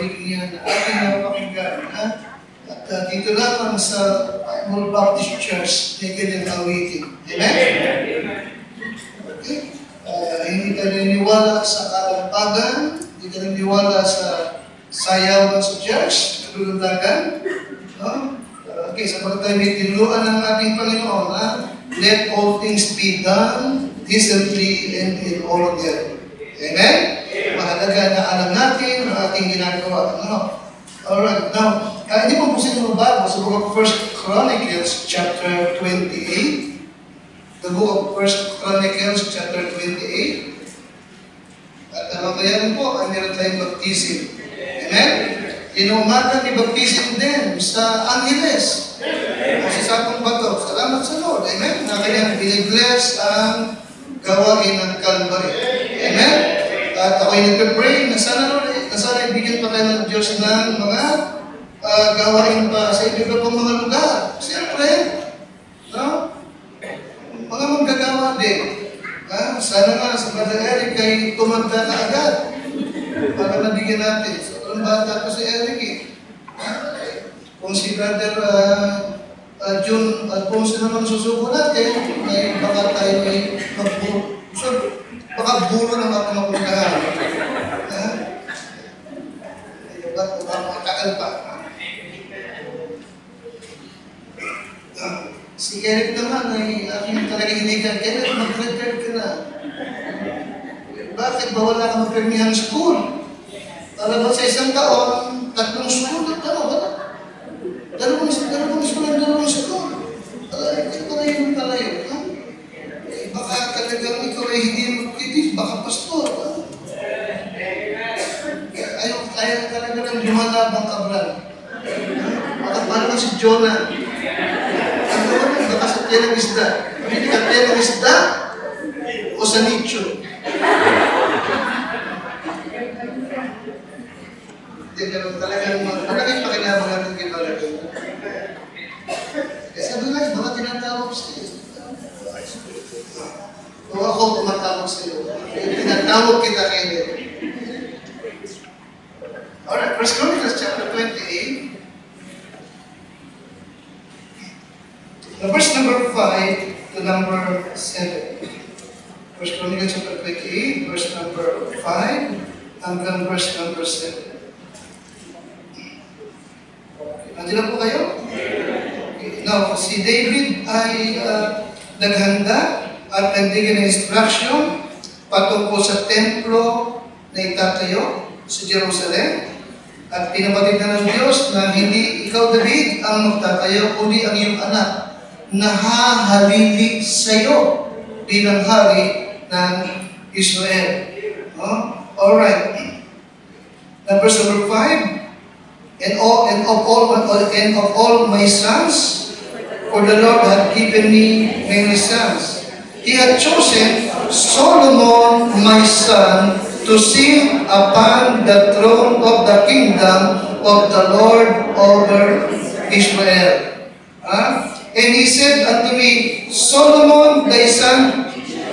paligid niya na ating napakinggan. At dito lamang sa Bible Baptist Church, may kanyang awitin. Amen? Okay? Hindi ka naniniwala sa kalampagan, hindi ka naniniwala sa sayawan sa church, kalulundagan. Okay, sapagkat tayo may tinuruan ng ating Panginoon, let all things be done decently and in order. Amen? Mahalaga na alam natin ang ating ginagawa. Alright, now, hindi mo busin mo ba sa book of 1 Chronicles chapter 28? The book of 1 Chronicles chapter 28. At namagayan po, ay meron tayong baptism. Amen? Inumaga ni baptism din sa Angeles. Kasi sa akong bato, salamat sa Lord. Amen? Na kanyang binibless ang gawain ng Calvary. Amen? At ako'y nagpipray na sana Lord, na sana ibigyan pa kayo ng Diyos ng mga gawain pa sa iba pang mga lugar. Siyempre, no? Mga manggagawa din. Sana nga sa Brother Eric ay tumanda na agad para nabigyan natin. So, ang bata pa si Eric eh. Kung si Brother June Alfonso naman susuko natin, ay baka tayo ay baka bulo ng mga mapuntahan. Baka matagal pa. Si Eric naman ay aking talagang hinigan. Eric, mag-return ka na. Bakit ba wala ka mag-permihan school? Para ba sa isang taon, 3 school at wala? Dalawang school. Ito na yung talayo. Baka talagang ikaw ay hindi magtitis, baka pastor. Ayaw talaga ng lumalabang kabral. At paano si Jonah? Ang naman, baka sa tiyan ng isda. Hindi ka tiyan ng isda o sa nicho? Hindi ka talagang pakinabang natin kay Balaga. Kasi abulay, baka tinatawag sa'yo. O ako tumatawag sa'yo. Tinatawag kita kayo. Alright, 1 Chronicles chapter 28. Verse number 5 to number 7. 1 Chronicles chapter 28, verse number 5 hanggang verse number 7. Nandiyan na po kayo? Okay. Now, si David ay naghanda at nagbigay ng instruction patungkol sa templo na itatayo sa Jerusalem. At pinabatid na ng Diyos na hindi ikaw, David, ang magtatayo, kundi ang iyong anak na hahalili sa iyo bilang hari ng Israel. Alright. Verse number 5. And of all my sons, for the Lord hath given me many sons. He had chosen Solomon, my son, to sit upon the throne of the kingdom of the Lord over Israel. And he said unto me, Solomon thy son,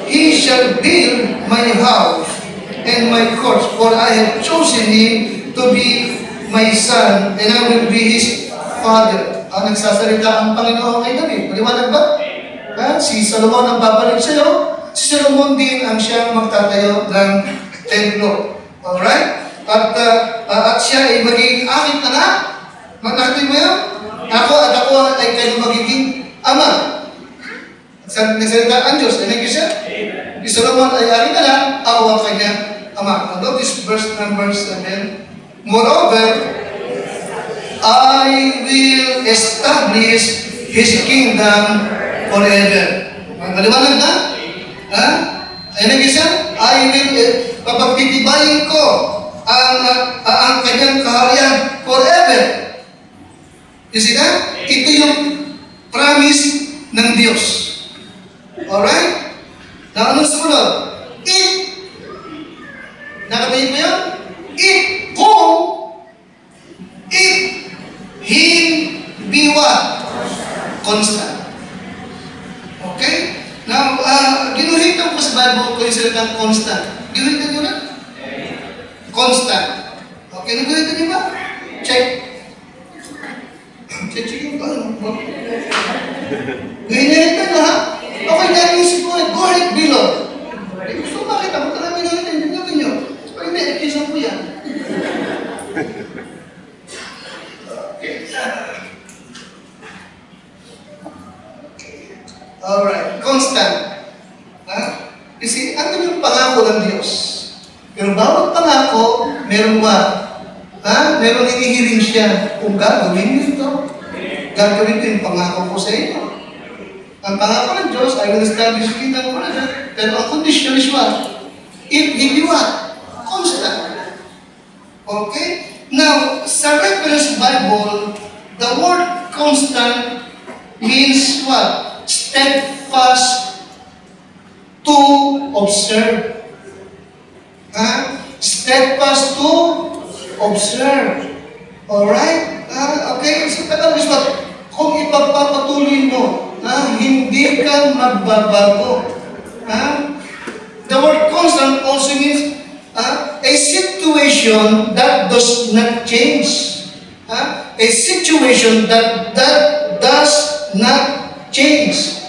he shall build my house and my courts, for I have chosen him to be my son, and I will be his father. Ang nagsasalita ang Panginoon kay David. Maliwanag ba? Si Solomon ang babalik sa iyo. Si Solomon din ang siyang magtatayo ng templo. Alright? At siya ay magiging aking anak. Nakatay mo yan? Ako ay kayo magiging ama. Nagsalita ang Diyos. Amen ko siya? Si Solomon ay aking anak. Ako ang kanyang ama. Now, this verse number 7. Moreover, I will establish His kingdom forever. Maliwanag na? Amen ko siya? I will papagtitibayin ko ang kanyang kaharian forever. You see that? Ito yung promise ng Diyos. Alright? Na anong sumunod? If, nakatayin mo yun? If He be what? Constant. Okay? Now, ginuhitan ko sa Bible ko yung salitang constant. Ginuhitan nyo na? Constant. Okay, naguhitan nyo ba? Pero bawat pangako, merong what? Merong hinihiling siya. Kung gagawin niyo ito, gagawin ko yung pangako ko sa inyo. Ang pangako ng Diyos, I will establish the kingdom forever. Pero ang condition is what? If he be what? Constant. Okay? Now, sa reference Bible, the word constant means what? Steadfast to observe. Steadfast to observe. Alright? Okay? So, Tagalog is what? Kung ipagpapatuloy mo, hindi ka magbabago. The word constant also means a situation that does not change. A situation that does not change.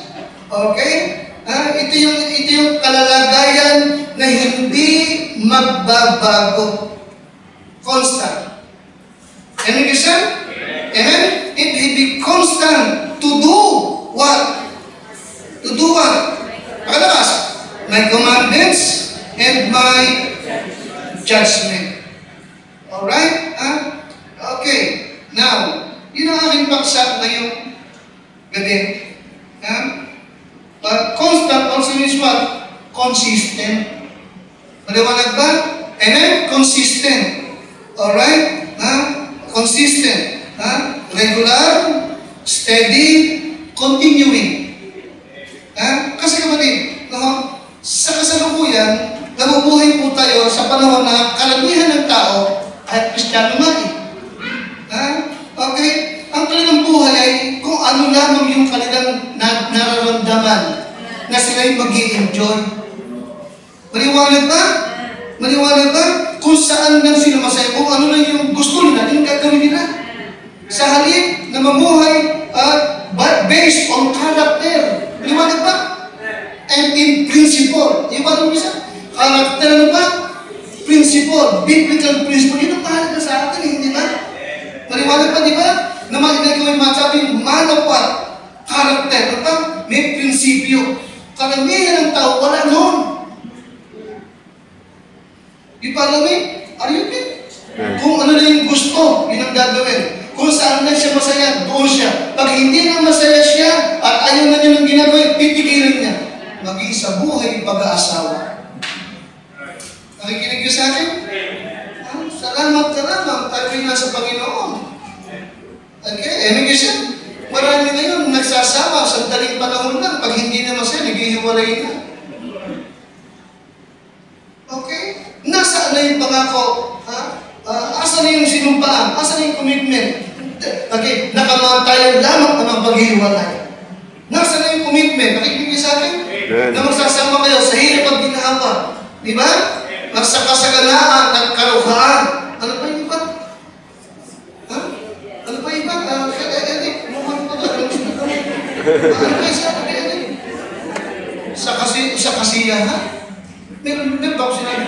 Okay? Ito yung kalalagayan na hindi magbabago. Constant. Amen, Christian? Amen? It be constant to do what? To do what? Pagkatapos, my commandments and my judgment. Alright? Okay. Now, yun ang aking paksa ngayong gabi. Constant also means what? Consistent. Maliwanag ba? Amen? Consistent. Alright? Consistent. Regular, steady, continuing. Kasi kapatid, sa kasalukuyan, nabubuhay po tayo sa panahon na kalamihan ng tao ay Kristiyano nga eh. Okay? Ang kanilang buhay ay kung ano lamang yung kanilang nararamdaman na sila'y mag-i-enjoy. Maliwanag ba? Maliwanag ba? Kung saan lang sila masaya, kung ano lang yung gusto nila, yung gagawin nila. Sa halip na mamuhay based on character. Maliwanag ba? And in principle. Yung ba ito isa? Character ano ba? Principle. Biblical principle. Yun ang mahalaga sa atin, hindi ba? Maliwanag ba, di ba? Na magigawin masabing man of what? Character. Ito, may prinsipyo. Karamihan ng tao, wala noon. Di ba alam eh? Are you okay? Kung ano na yung gusto, yun ang gagawin. Kung saan na siya masaya, doon siya. Pag hindi na masaya siya at ayaw na niya ng ginagawin, pipigilan niya. Maging sa buhay pag-aasawa. Nakikinig niyo sa akin? Salamat. Tayo ay nasa Panginoon. Okay? Amen siya? Marami ngayon nagsasama sa daling panahon lang. Pag hindi na masaya, naghihiwalay na. Okay? Nasaan na yung pangako? Asa na yung sinumpaan? Asa na yung commitment? Okay, nakamantayan lamang ang paghihiwalay. Nasa na yung commitment? Nakikinig sa akin? Na magsasama kayo sa hirap at ginhawa. Di ba? Magsakasaganaan at karuhaan. Ano pa yung iba? Ano pa yung iba? Eric, mukhang pa ba? Ano pa yung sabi, Eric? Sa kasiyahan? Meron ba ako sinabi?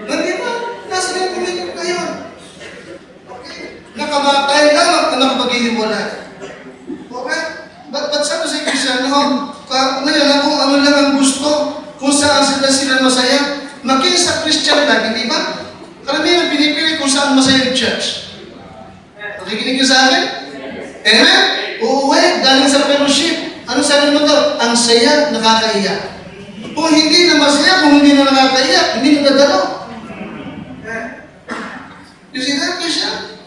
Hindi ba? Nasa na yung commitment ngayon? Nakamatay lamang na nakapaghihiwalay. Okay? Ba't sabi sa Christian, ngayon kung ano lang ang gusto, kung saan sila masaya, makinig sa Christian lang, hindi ba? Karamihan pinipili kung saan masaya yung church. Nakikinig ka sa akin? Amen? Uuwi, galing sa fellowship. Ano sabi mo daw? Ang saya, nakakaiyak. Kung hindi na masaya, kung hindi na nakakaiyak, hindi na dadalo. You see that, Christian?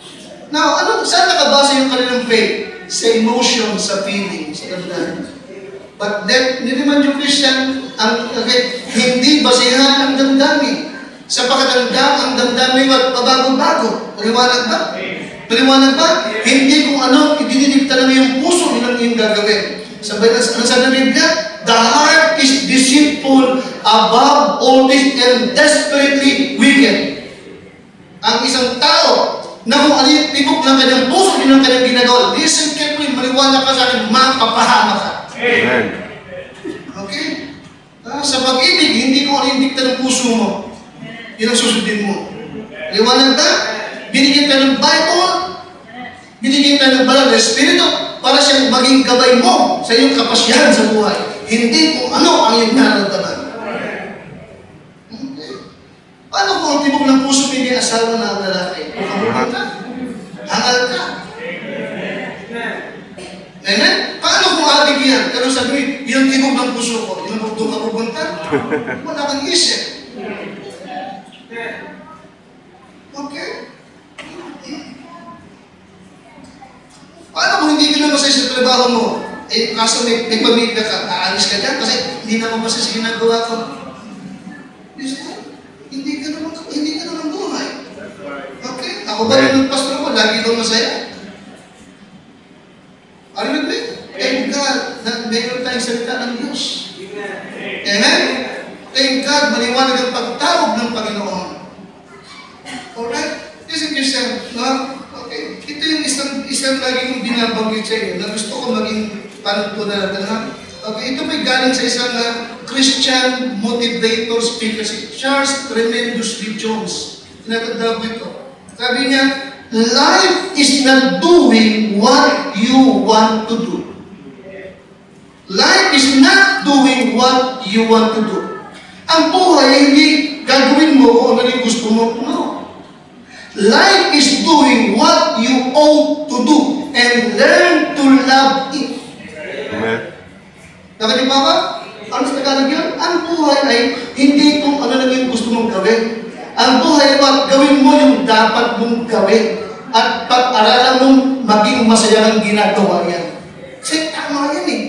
Now, saan nakabasa yung kanilang faith? Sa emotion, sa feeling, sa damdamin. But then, hindi naman yung Christian, hindi basihan ang damdamin. Sapagkat ang damdamin ay pabago-bago. Paliwanag ba? Paliwanag ba? Hindi kung ano, idinidikta lang yung puso, yun ang yung gagawin. Sabi ng Biblia, the heart is deceitful above all this and desperately wicked. Ang isang tao, na kung ano yung tibok ng kanyang puso, yun ang kanyang ginagawa. Listen carefully, maliwanag ka sa akin, makapahama ka. Amen. Okay? Sa pag-ibig, hindi kung ano yung dikta ng puso mo. Yun ang susundin mo. Liwanag ba? Binigyan ka ng Bible, binigyan ka ng banal na Espiritu para siyang maging gabay mo sa iyong kapasyahan sa buhay. Hindi kung ano ang iyong nararamdaman. Hindi. Paano kung ang tibok ng puso may asawa na ang lalaki? Hangal ka. Hangal ka. Amen? Paano kung adik yan? Pero sabi, yung tibok ng puso ko, yung doon ka pupunta, wala kang isip. Okay? Paano kung hindi ka na masaya sa trabaho mo? Eh, kaso may pamilya ka, aalis ka dyan kasi hindi naman masaya sa ginagawa ko. Hindi ka naman buhay. Okay? Ako ba naman pastor ko, lagi kang masaya? Are you with me? Thank God na mayroon tayong salita ng Diyos. Amen? Thank God, maliwanag ang pagtawag ng Panginoon. Alright? Listen yourself, no? Okay. Ito yung isang lagi kong binabanggit sa iyo na gusto ko maging panuntunan natin, ha? Okay, ito may galing sa isang Christian motivator speaker, si Charles Tremendously Jones. Tinatanda ko ito. Sabi niya, life is not doing what you want to do. Life is not doing what you want to do. Ang buhay, hindi gagawin mo kung ano yung gusto mo. No. Life is doing what you ought to do and learn to love it. Amen. Nakalipa ba? Ano sa Tagalog yun? Ang buhay ay hindi kung ano lang yung gusto mong gawin. Ang buhay ay gawin mo yung dapat mong gawin. At pag-aralan mong maging masaya ang ginagawa yan. Kasi tama yan eh.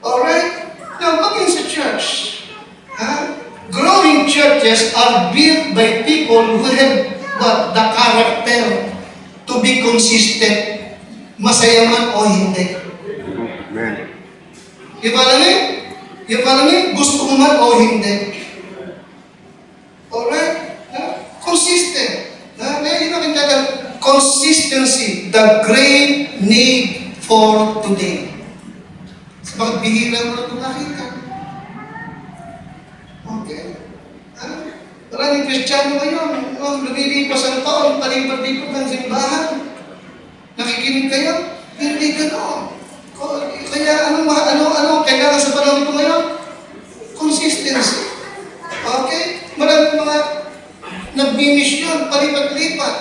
Alright? Now, maging sa church. Growing churches are built by people who have the character to be consistent. Masaya man o hindi. Amen. Yung palagi, gusto mo man o hindi. Alright? Consistent. May nakita consistency, the great need for today. Sa bakit bihira mo na ito nakita? Okay. Maraming Kristiyano ngayon, lumilipas ang taon, palipat-lipat ng simbahan. Nakikinig kayo? Hindi gano'n. Kaya ano kailangan sa panahon ito ngayon? Consistency. Okay? Maraming mga nagbimisyon, palipat-lipat.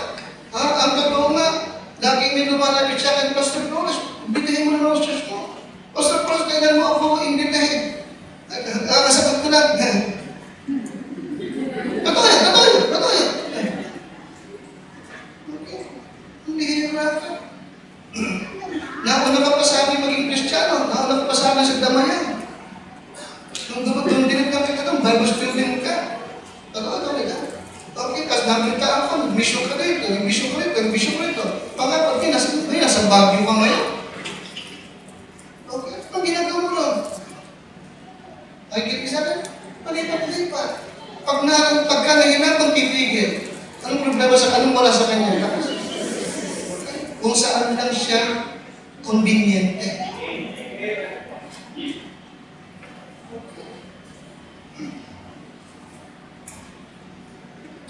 Ang totoo nga, laging may lumalapit sa akin, Pastor Flores, bitahin mo na ang church mo. Pastor Flores, kailan mo ako imbitahin? Kasagot ko lang. Totoo yan. Okay. Hindi hirap. Nauna ka pa sa amin maging Kristiyano. Nauna ka pa sa amin sa damayan. Nung dinit lang kita doon, Bible student ka. Totoo ka. Okay, kasi nakita ako, mission ka dito. Pangapag, nasa Baguio ka ngayon. Okay, ang ginagawa mo ron? Ay, sa akin, palipat. Pagka nahihirapan, pipigil. Anong problema anong wala sa kanya? Kung saan lang siya conveniente.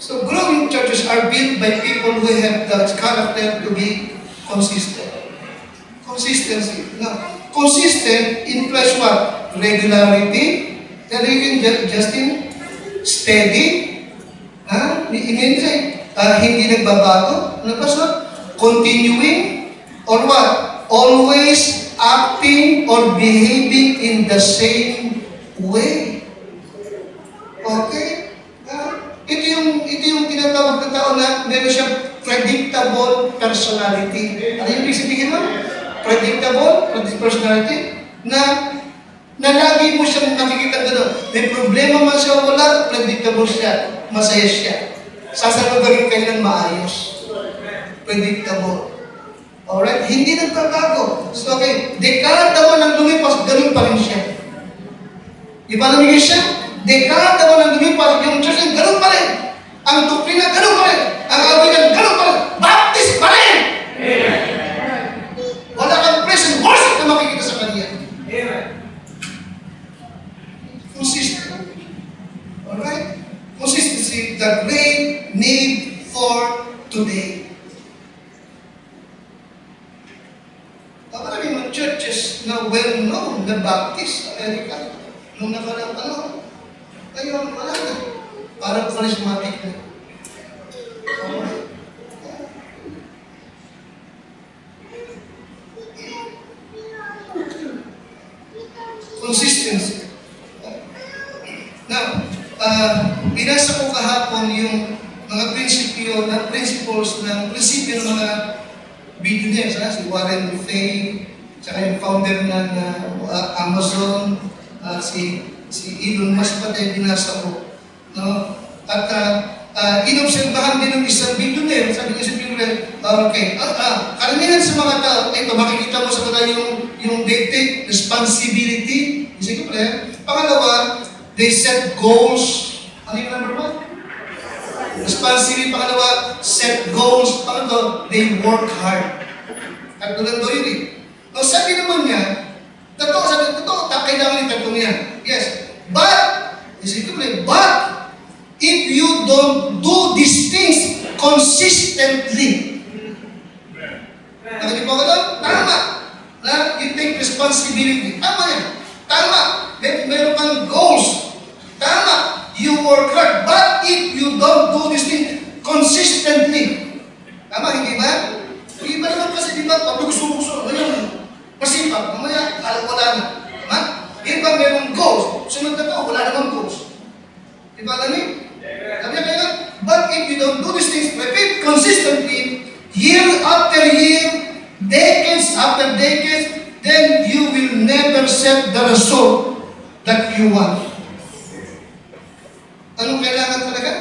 So growing churches are built by people who have the character to be consistent. Consistency. Now, consistent implies what? Regularity. Then even Justin, steady. Hindi nagbabago. Ano pa sa? Continuing, or what? Always acting or behaving in the same way. Okay? Ito yung tinatawag na tao na meron siyang predictable personality. Ano yung ibig sabihin mo? Predictable personality na lagi mo siyang nakikita gano'n. May problema man siya o wala, predictable siya. Masaya siya. Sasalugarin kayo ng maayos. Predictable. Alright? Hindi nagbabago. So, okay. Dekada mo nang lumipas, ganun pa rin siya. Iba naman siya? Dekada mo nang lumipas, yung church ay ganun pa rin. Ang doktrina, ganun pa rin. Ang awigan, ganun pa rin. Baptist pa rin! Wala kang praise and worship na makikita sa kanya. Consistent. Alright? Consistency, the great need for today. Maraming mga churches na well-known na Baptist, America, nung nakarang panahon. Ngayon, wala na. Parang charismatic na. Consistency. Now, binasa ko kahapon yung mga principles ng prinsipyo ng mga billionaires, si Warren Buffett, tsaka yung founder ng Amazon, si Elon Musk pati binasa ko. No? At inobserbahan din ng isang billionaire, sabi niya sa billionaire, okay, karamihan sa mga tao, ito, makikita mo sa mga yung they take responsibility, isip ko pala. Pangalawa, they set goals. Ano yung number one? Responsibility. Pangalawa, set goals. Pangatlo, they work hard. At doon yun eh. No, sabi naman niya, totoo, kailangan yung tatlong yan. Yes. But, isip ko pala, but, if you don't do these things consistently, nakalimutan ko doon? Tama. Na, you take responsibility. Tama yan. Tama. Meron kang goals. Tama. You work hard. But if you don't do this thing consistently, tama, hindi ba? Hindi ba naman kasi, di ba, pag-gusto-gusto, ngayon, masipag, mamaya, wala na. Tama? Di ba merong goals? Sunod na pa, wala namang goals. Di ba, alam sabi niya kaya, but if you don't do these things, repeat consistently, year after year, decades after decades, then you will never set the result that you want. Anong kailangan talaga?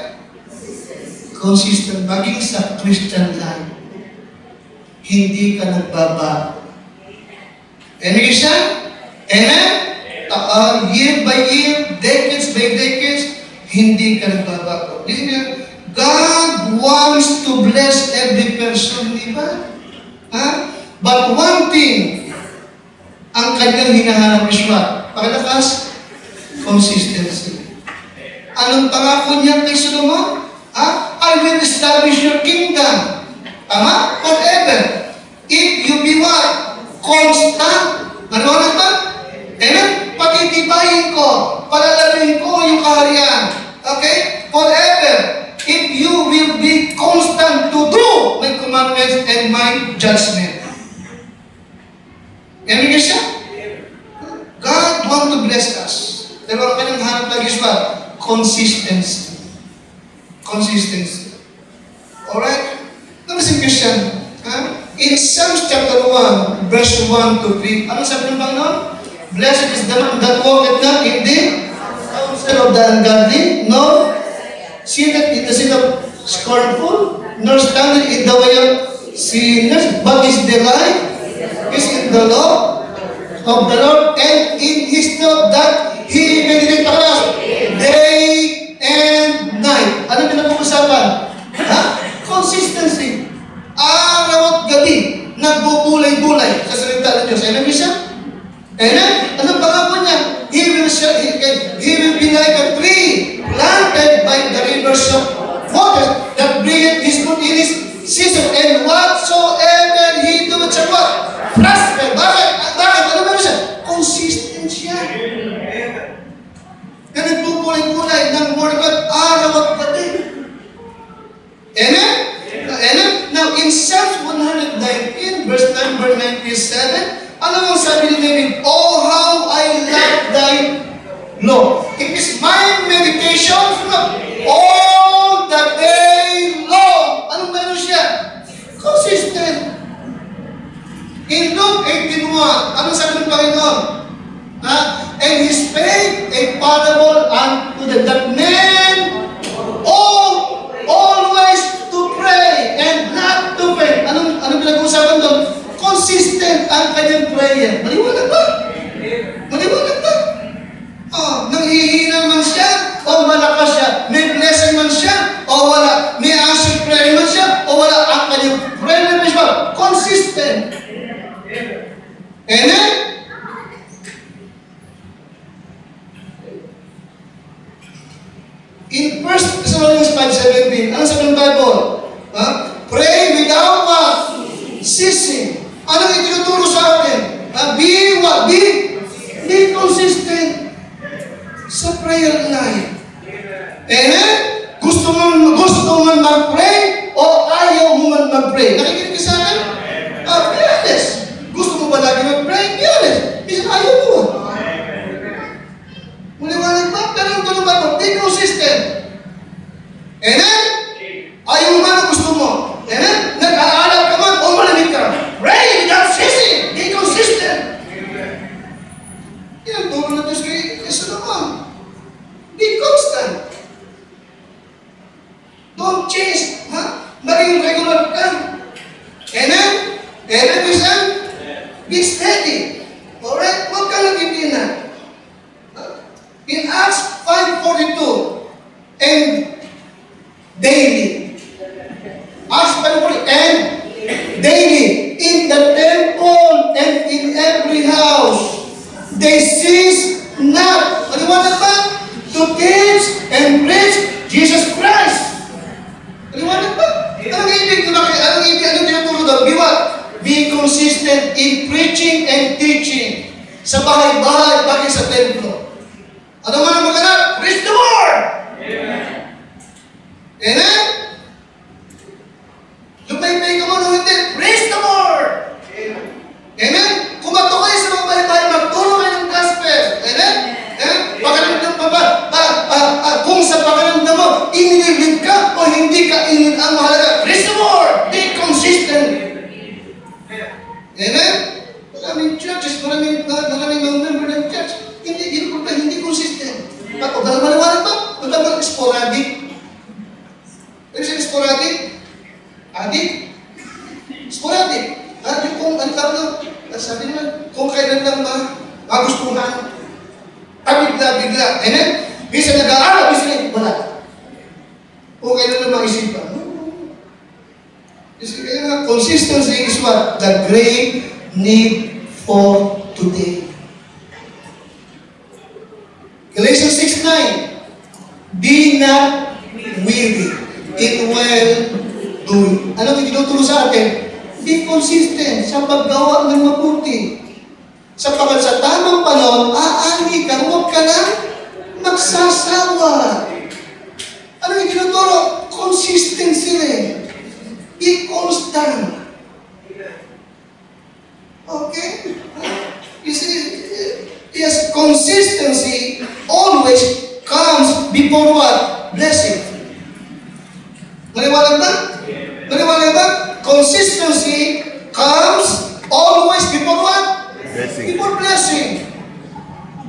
Consistent. Maging sa Christian life. Hindi ka nagbabago. Amen siya? Amen? Year by year, decades by decades, hindi ka nagbabago. Listen niya, God wants to bless every person, di ba? But one thing, ang kanyang hinahanap is what? Pakalakas, consistency. Anong pangako niya kay Solomon? I will establish your kingdom. Tama? Forever. If you be what? Constant. Maliwanag ba? Amen? Patitibayin ko. Palalamin ko yung kaharian. Okay? Forever. If you will be constant to do my commandments and my judgment. Amen siya? God want to bless us. Pero ang kanyang hanap lagi is what? Consistency. Consistency. Alright? Notice in Christian. In Psalms chapter 1, verse 1 to 3, ano sabi ng Panginoon? Blessed is the man that walketh not in the counsel of the ungodly, nor sitteth in the seat of scornful, nor standeth in the way of sinners, but his delight is in the law of the Lord, and in his law that he meditates day and night. Ano pinag-uusapan? Consistency. Araw at gabi, nagbubulay-bulay sa salita ng Diyos. Alam niyo siya? Amen? Anong pangako niya? He will be like a tree planted by the rivers of water that bringeth his fruit in his season, and whatsoever he doeth shall what? Prosper. Bakit? Ano ba siya? Consistent siya. Na nagbubulay-bulay ng word of God araw at gabi. Amen? Amen? Now, in Psalms 119, verse number 97, ano ang sabi ni David? Oh, how I love thy law. It is my meditation all the day long. Anong meron siya? Consistent. In Luke 18:1, anong sabi ng Panginoon? And he spake a parable unto them that men always to pray and not to faint. Anong pinag-uusapan doon? Consistent ang kanyang prayer. Maliwanag ba? Maliwanag ba? Nanghihina man siya o malakas siya. May blessing man siya o wala. May answered prayer man siya o wala. Ang kanyang prayer is what? Consistent. Amen? In 1 Thessalonians 5:17, ano sabi ng Bible? Pray without what? Ceasing. Anong itinuturo sa atin? Be consistent sa prayer life. Amen? Gusto mo mag-pray o ayaw mo man mag-pray? Nakikinig ka sa akin? Be honest. Gusto mo ba lagi mag-pray? Be honest. Minsan ayaw mo. Maliwanag ba? Pero yung tulong ba? Be consistent. Amen? Ayaw mo man gusto mo. Amen? Nag-aalap ka man o malamig ka. Pray without ceasing. Be consistent. Yan ang tulong na Diyos kay Solomon. Be constant. Don't change. Maging regular ka. Amen? Amen, Christian? Be steady. Alright? Huwag ka nagtitina. In Acts 5:42, and daily. Acts 5:42, and daily, in the temple and in every house, they cease not. Maliwanag ba? To teach and preach Jesus Christ. Maliwanag ba? Anong ibig tinuturo doon? Be what? Be consistent in preaching and teaching. Sa bahay-bahay, bagay sa templo. Ano man ang maganap? Praise the Lord! Amen? Lumay-may ka man o hindi, praise the Lord! Amen? Kung magto kayo sa mga bahay-bahay, magturo kayo ng gospel. Amen? Pakaramdam pa ba? Kung sa pakaramdam mo, inililid ka o hindi ka inilid ang mahalaga, praise the Lord! Be consistent. Amen? Maraming churches, maraming mga member ng church, hindi consistent. Huwag na maliwanag ba? Huwag na sporadic. Ano siya sporadic? Adik? Sporadic. Yung kung ang tawag na, sabi naman, kung kailan lang magustuhan, bigla. Amen? Bisa nag-aaral, bisa wala. Kung kailan lang maisipan. Kaya nga, consistency is what? The great need for today. Galatians 6:9, be not weary in well-doing. Ano yung tinuturo sa atin? Be consistent sa paggawa ng mabuti. Sa tamang panahon, aani ka, huwag ka lang magsasawa. Ano yung tinuturo? Consistency rin. Be constant. Okay? You see, yes, consistency always comes before what? Blessing. Maliwanag ba? Maliwanag ba? Consistency comes always before what? Blessing. Before blessing.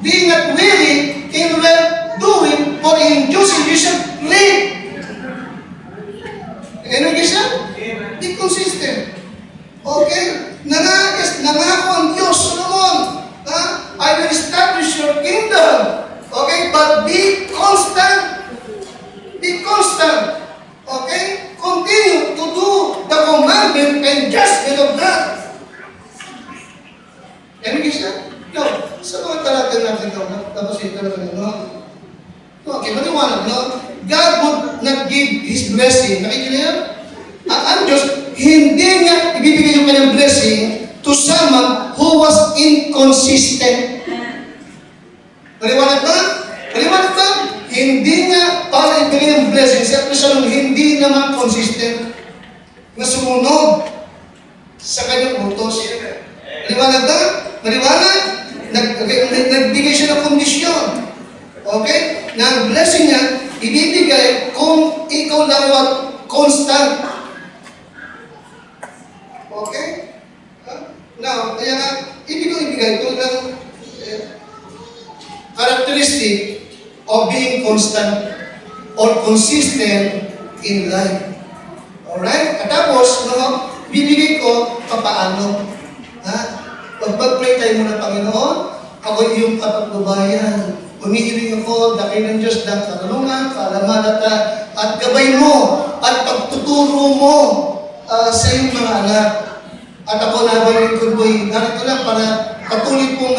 Being not weary in well-doing, for in due season you shall reap. Ano yung isa? Be consistent. Okay? Nangako ang Diyos, Solomon. I will establish your kingdom. Okay? But be constant. Be constant. Okay? Continue to do the commandment and judgment of God. Ano yung isa? No. Sa mga talata natin ito, tapos ito naman, no? Okay, maliwanag, no? God would not give His blessing. Nakikinig yan? Ang Diyos, hindi niya ibibigay yung kanyang blessing to someone who was inconsistent. Maliwanag ba? Maliwanag ba? Hindi niya para ibigay yung blessing sa person hindi naman consistent na sumunod sa kanyang utos. Maliwanag ba? Maliwanag? Nagbigay siya ng kondisyon. Okay? Na ang blessing niya, ibibigay kung ikaw lang constant. Okay? Now, kaya nga, ibigay ito ng characteristic of being constant or consistent in life. Alright? At tapos, bibigay ko papaano. Pag mag-pray tayo muna, Panginoon, ako iyong kapagbabayan. Humihiling ako, dakay ng Diyos ng karunungan, kaalaman at gabay mo at pagtuturo mo sa iyong mga anak. At ako na lingkod ko'y narito lang para patuloy pong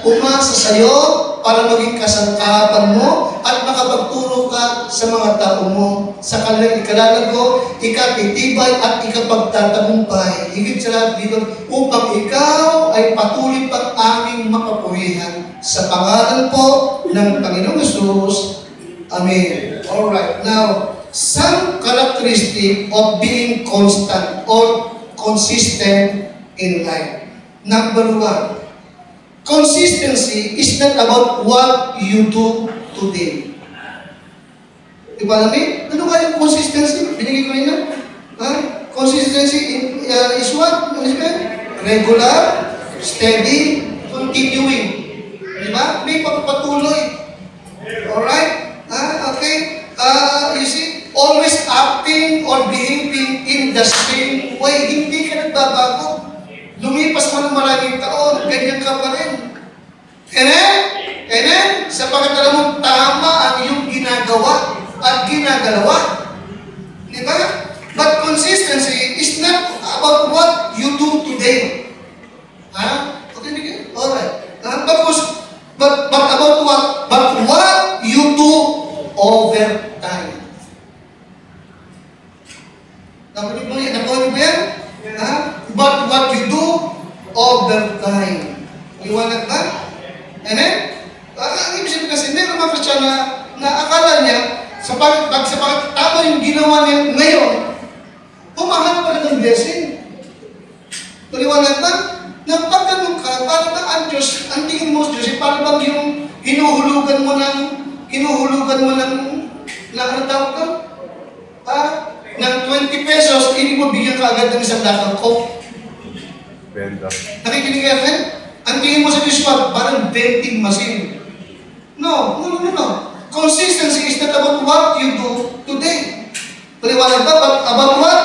umasa sa iyo para maging kasangkapan mo at makapagturo ka sa mga tao mo. Sa kanilang ikalalago, ikatitibay at ikapagtatagumpay. Higit sa lahat dito, upang ikaw ay patuloy pang aming makapurihan. Sa pangalan po ng Panginoong Hesus. Amen. Alright, now, some characteristic of being constant or consistent in life. Number one, consistency is not about what you do today. Diba namin? Ano nga yung consistency? Binigay ko rin na. Ha? Consistency is what? Ano siya? Regular, steady, continuing. Diba? May pagpatuloy. Alright? Okay? You see, always acting or behaving in the same way. Hindi ka nagbabago. Lumipas mo ng maraming taon, ganyan ka pa rin. Amen? Amen? Sapagkat alam mong tama ang iyong ginagawa at ginagalawa. Di ba? But consistency is not about what you do today. Ha? Okay, Miguel? Alright. But about what? But what you do over time. Nakunin mo yan? Nakunin mo yan? Ha? But what you do over time. Liwanag ba? Amen? Ang ibig sabihin kasi, meron mga Kristiyano na akala niya, sapagat tama yung ginawa niya ngayon, pumahanap pa rin ng blessing. Liwanag ba? Na pagkanong ka, para bang ang Diyos, ang tingin mo sa Diyos, para bang yung hinuhulugan mo ng ano tawag ka? Ng 20 pesos, hindi mo bigyan ka agad ng isang latang coke. Benda. Nakikinig ka, friend? Ang tingin mo sa Diyos, parang vending machine. No. Consistency is not about what you do today. Paliwanag ba? But about what?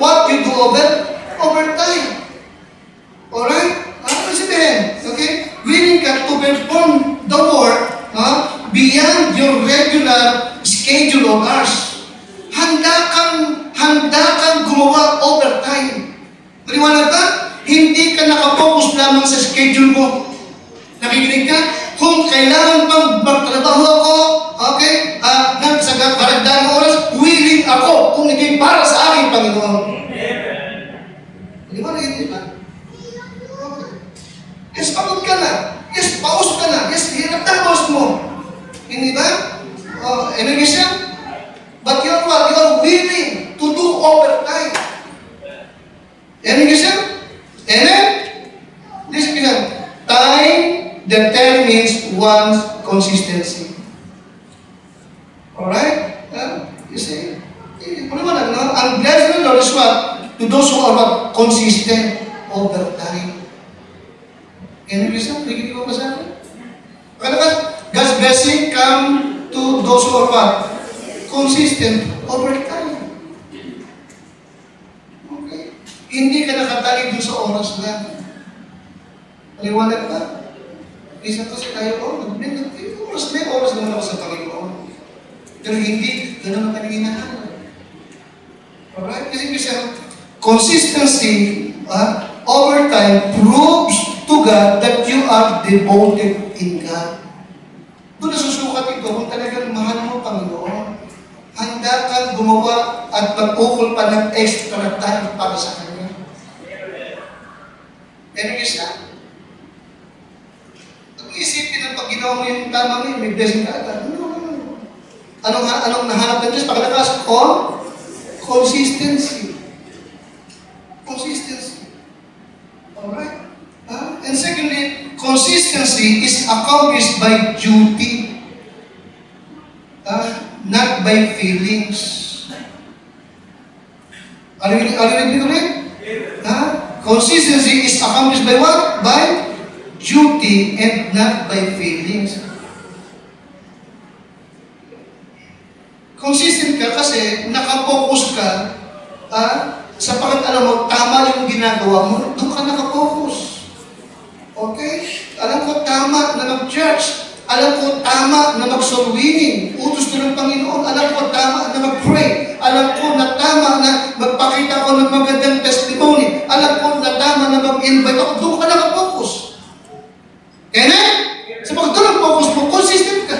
What you do over time. Alright? Ano sabihin? Okay? Willing ka to perform the work beyond your regular schedule of hours. Handa kang gumawa overtime. Paliwanag ba? Hindi ka nakapokus lamang sa schedule mo. Nakikinig ka? Kung kailangan pang magtrabaho ako, okay, sa karagdagang oras, willing ako kung hindi para sa aking Panginoon. Di ba nakikinig ba? Okay. Yes, pagod ka na. Yes, paus ka na. Yes, hirap na paus mo. Hindi ba? Ano siya? But you are willing to do overtime. Ano siya? Amen? Listen to that. Time determines one's consistency. Alright? You see? Ang blessing of the Lord is what? To those who are what? Consistent over time. Ano siya? Nakikinig mo ba sa akin? God's blessing come to those who are what? Consistent over time. Okay? Hindi ka nakatali dun sa oras lang. Paliwanag ba? Isa kasi tayo, may oras naman ako sa Panginoon. Pero hindi, ganun ang kanyang hinahanap. Alright? Kasi consistency over time proves to God that you are devoted in God. Doon nasusukat ito kung talagang mahal mo Panginoon. Handa kang gumawa at magpukol pa ng extra time para sa Kanya. Pero isa, isipin na pag ginawa mo yung tama mo, may blessing ka agad. Anong nahanap ng Diyos? Pagkatapos, consistency. Consistency. Alright? And secondly, consistency is accomplished by duty, not by feelings. Are you with me? Consistency is accomplished by what? By duty and not by feelings. Consistent ka kasi nakapokus ka sapagkat alam mo, tama yung ginagawa mo, doon ka nakapokus. Okay? Alam ko tama na mag-church. Alam ko tama na mag-soul winning. Utos ko ng Panginoon. Alam ko tama na mag-pray. Alam ko na tama na magpakita ko ng magandang testimony. Alam ko na tama na mag-invite ako. Doon ka nakapokus. Amen? Sa pagdulog focus mo, consistent ka.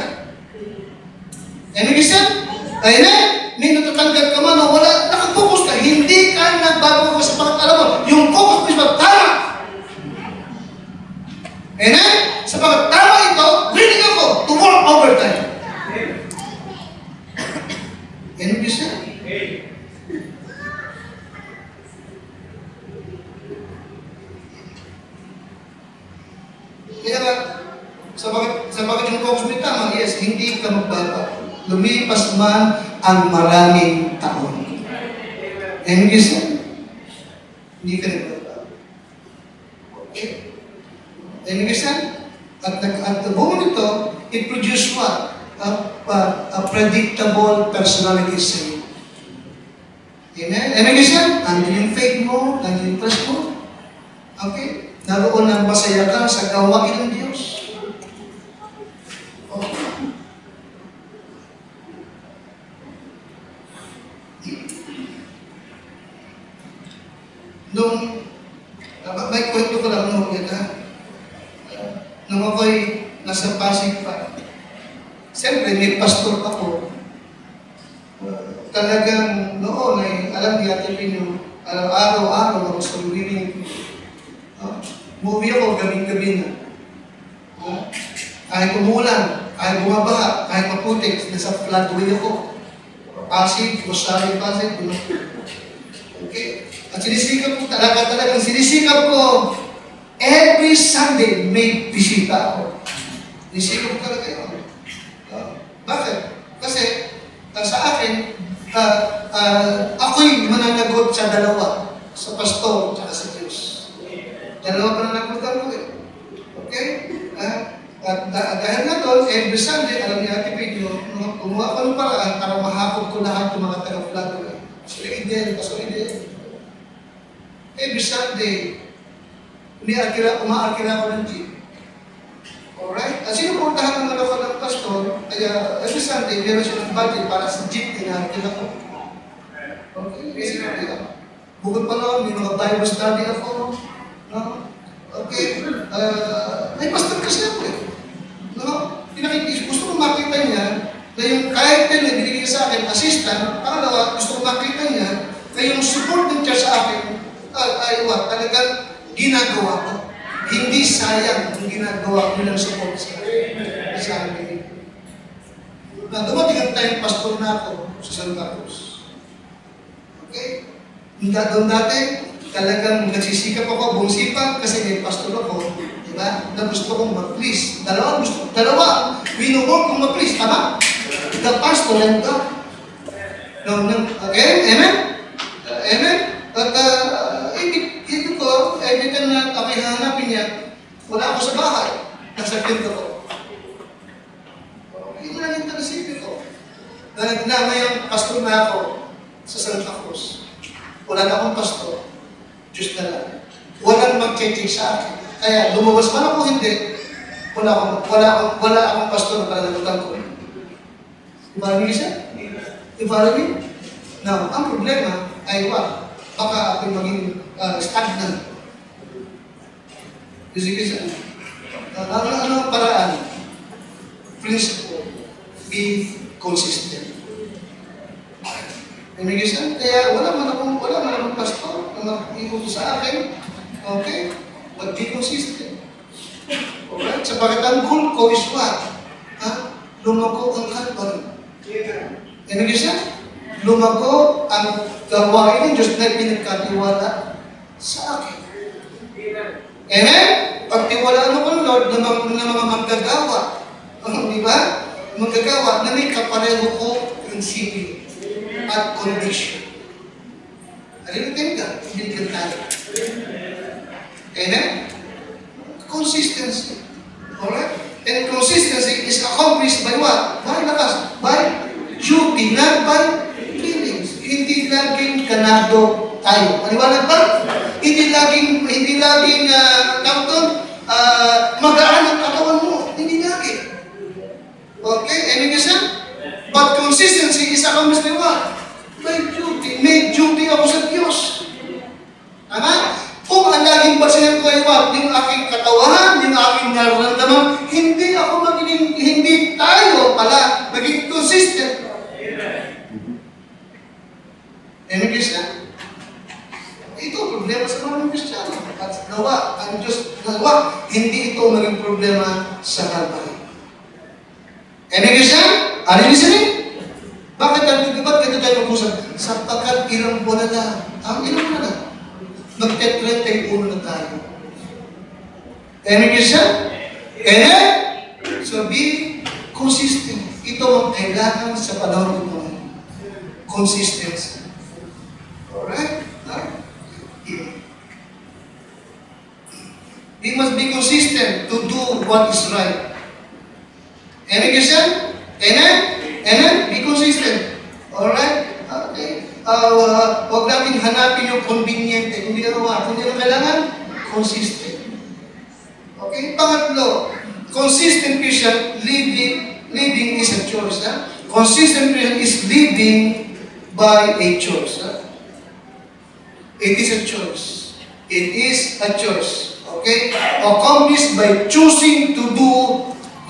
Amen, Christian? Amen? May natatanggap ka man o wala, nakapokus ka. Hindi ka nagbago ka sa pagkakala mo. Yung focus mo is tama. Amen? Sa pagkakala ito, willing ako to work overtime. Yan ang Diyos yan. Kaya nga, sa bakit yung focus mo tama, yes, hindi ka magbabago. Lumipas man ang maraming taon. And you said, hindi ka nagbabago. Okay? And you said, at the moment ito, it produced what? A predictable personality sa iyo. Amen? And you said, nandiyan yung faith mo, nandiyan yung trust mo. Okay? Naroon ang masaya ka sa gawain ng Diyos. Okay. May kwento ko lang nung yan ha. Nung ako'y nasa Pasig pa, siyempre may pastor ako. Talagang noon ay alam niya yung araw-araw ako sa reading. Movie ako gabing-gabi na. Kahit umulan, kahit bumabaha, kahit maputik, nasa floodway ako. Pasig, Rosario, Pasig, okay? At sinisikap ko talagang sinisikap ko every Sunday may bisita ako. Sinisikap ko talaga yun. Bakit? Kasi sa akin, ako'y mananagot sa dalawa, sa pastor at sa Diyos. Dalawa pa na nagpunta ko eh. Okay? At dahil na doon, every Sunday, alam niya Ate Pedro, kumuha ko ng paraan para mahakot ko lahat ng mga taga-flag. So, hindi, kaso hindi. Every Sunday, umaakira ko ng jeep. Alright? At sinuportahan naman ako ng pastor, kaya every Sunday, meron siya ng budget para sa jeep, inaakira ko. Okay? Kasi bukod pa noon, may mga Bible study ako. No? Okay? May pastor kasi ako eh. No? Gusto ko makita niya na yung kahit na binigay sa akin, assistant, pangalawa, gusto ko makita niya na yung support ng church sa akin, talagang ginagawa ko. Hindi sayang yung ginagawa ko ng support sa akin. Dumating ang time, pastor na ako sa Santa Cruz. Okay? Doon dati, talagang nagsisikap ako, buong sipag, kasi may pastor ako, di ba? Na gusto kong mag-please. Dalawa, winuwork kong mag-please, tama? The pastor and God. Okay? Amen? Amen? At ibig ko, every time na ako'y hanapin niya, wala ako sa bahay. Nasa pinto ko. Yun lang yung tagasipin ko. Na ngayong pastor na ako sa Santa Cruz. Wala na akong pastor. Diyos na lang. Walang mag-check sa akin. Kaya lumabas man ako hindi, wala akong pastor para nagutan ko. Follow me, sir? You follow me? Now, ang problema ay what? Baka ako'y maging stagnant. Sige, sir? Ano ang paraan? Principle. Be consistent. Kaya wala man akong pastor na mag-iutos sa akin. Okay? But be consistent. Alright? Sapagat ang goal ko is what? Lumago ang Calvary. Lumago ang gawain ng Diyos na pinagkatiwala sa akin. Amen? Pagtiwalaan mo ko ng Lord na mga manggagawa. Di ba? Manggagawa na may kapareho ko prinsipyo at condition. Alinitin ka, hindi ka tayo. Amen? Consistency. Alright? And consistency is accomplished by what? By lakas. By duty, not by feelings. Hindi laging ganado tayo. Paniwalag ba? Hindi laging magaan ang katawan mo. Hindi lagi. Okay? Any reason? But consistency is accomplished by what? By duty. May duty ako sa Diyos. Tama? Kung ang laging basihan ko ay what? Yung aking katawan, yung aking nararamdaman, hindi tayo pala maging consistent. Any reason? Ito problema sa mga Kristiyano. At ang Diyos nagawa, hindi ito maging problema sa Calvary. Any reason? Are you listening? Bakit ganito tayo mag-usap? Sapagkat ilang buwan na lang. Ang ilang buwan na lang. Magte-31 na tayo. Amen, Christian? Amen? So be consistent. Ito ang kailangan sa panahon ito. Consistency. Alright? We must be consistent to do what is right. Amen, Christian? Amen? Amen? Be consistent. Alright? Okay. Huwag natin hanapin yung convenient. Kung di na kailangan, consistent. Okay? Pangatlo, consistent Christian, living is a choice. Consistent Christian is living by a choice. It is a choice. It is a choice. Okay? Accomplished by choosing to do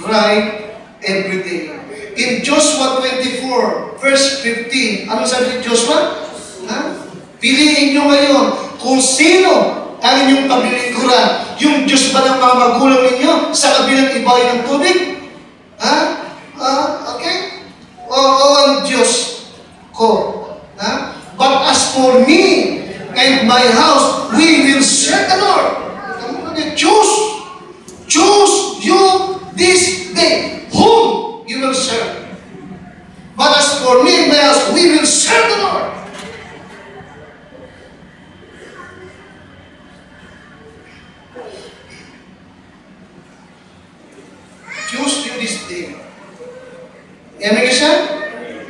right every day. In Joshua 24, verse 15, ano sabi ni Joshua? Piliin nyo ngayon kung sino ang inyong paglilingkuran. Yung Diyos ba ng mga magulang ninyo sa kabilang ibahay ng tubig? Okay? O ang Diyos ko. But as for me and my house, we will serve the Lord. Choose you this day whom you will serve. But as for me and my house, we will serve the Lord. Choose you this day. Amen, Christian?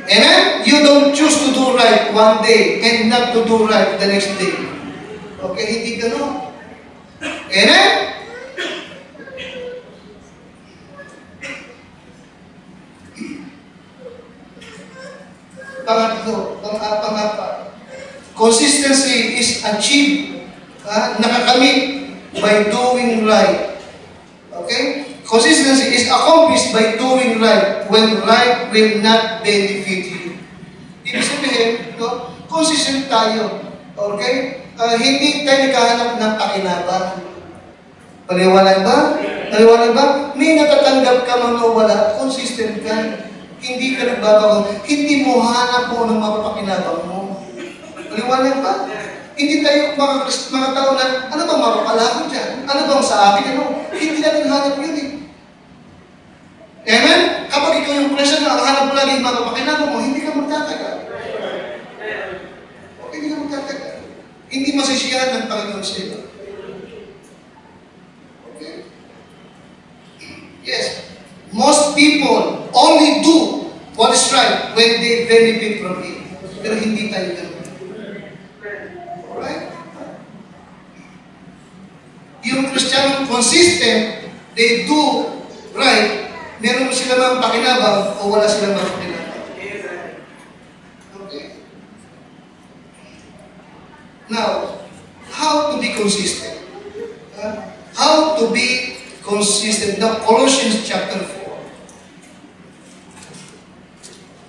Amen? You don't choose to do right one day and not to do right the next day. Okay, hindi ganun. Amen? Pangatlo, pang-apat. Consistency is achieved, nakakamit by doing right. Okay? Consistency is accomplished by doing right when right will not benefit you. Ibig sabihin, consistent tayo. Okay? Hindi tayo naghahanap ng pakinabang. Paliwanag ba? Paliwanag ba? May natatanggap ka man o wala, consistent ka. Hindi ka nagbabago. Hindi mo hanap mo ng mapapakinabang mo. Paliwanag ba? Hindi tayo mga tao na, ano bang mapapala ko dyan? Ano bang sa akin? Hindi natin hanap yun eh. Amen? Kapag ikaw yung presyo na hanap mo lagi mapapakinabang mo, hindi ka magtatagal. Hindi ka magtatagal. Hindi masisiyahan ng Panginoon sa iyo. Okay? Yes. Most people only do what is right when they benefit from it. Pero hindi tayo ganun. Alright? Yung Kristiyano consistent, they do right, meron sila mang pakinabang o wala silang mang pakinabang. Okay? Now, how to be consistent? How to be consistent? Now, Colossians chapter 4.